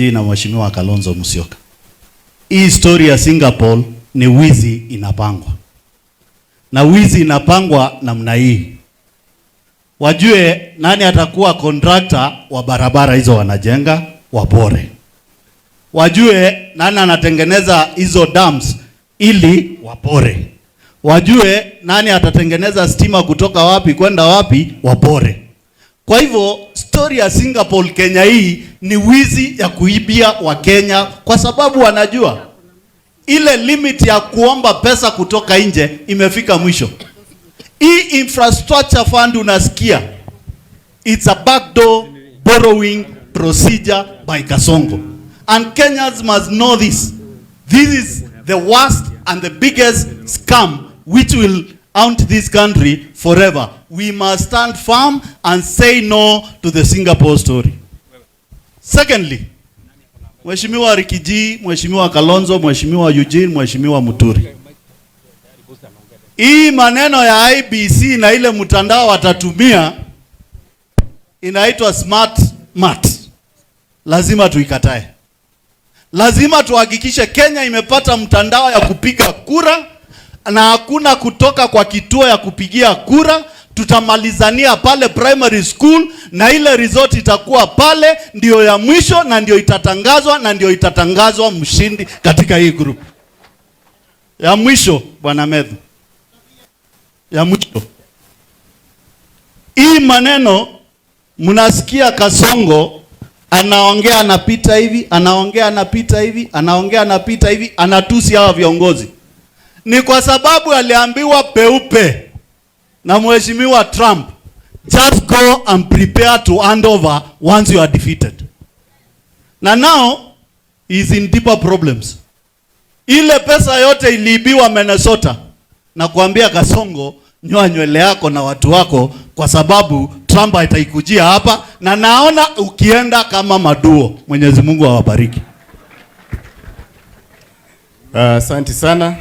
Rikiji na Mheshimiwa Kalonzo Musyoka. Hii story ya Singapore ni wizi inapangwa. Na wizi inapangwa namna hii. Wajue nani atakuwa contractor wa barabara hizo wanajenga, wapore. Wajue nani anatengeneza hizo dams ili wapore. Wajue nani atatengeneza stima kutoka wapi kwenda wapi, wapore. Kwa hivyo story ya Singapore Kenya hii ni wizi ya kuibia wa Kenya, kwa sababu wanajua ile limit ya kuomba pesa kutoka nje imefika mwisho. Hii infrastructure fund unasikia, it's a backdoor borrowing procedure by Kasongo. And Kenyans must know this. This is the worst and the biggest scam which will haunt this country forever. We must stand firm and say no to the Singapore story. Secondly, Mheshimiwa Rikiji, Mheshimiwa Kalonzo, Mheshimiwa Eugene, Mheshimiwa Muturi, hii maneno ya IBC na ile mtandao watatumia inaitwa smart mat. Lazima tuikatae. Lazima tuhakikishe Kenya imepata mtandao ya kupiga kura na hakuna kutoka kwa kituo ya kupigia kura. Tutamalizania pale primary school na ile resort itakuwa pale, ndio ya mwisho na ndio itatangazwa, na ndio itatangazwa mshindi katika hii group. Ya mwisho Bwana Medhu. Ya mwisho. Hii maneno mnasikia Kasongo anaongea anapita hivi, anaongea anapita hivi, anaongea anapita hivi, anatusi hawa viongozi. Ni kwa sababu aliambiwa peupe na Mheshimiwa Trump, just go and prepare to hand over once you are defeated. Na now he is in deeper problems. Ile pesa yote iliibiwa Minnesota, na kuambia Kasongo, nyoa nywele yako na watu wako, kwa sababu Trump ataikujia hapa, na naona ukienda kama Maduro. Mwenyezi Mungu awabariki. Asante sana.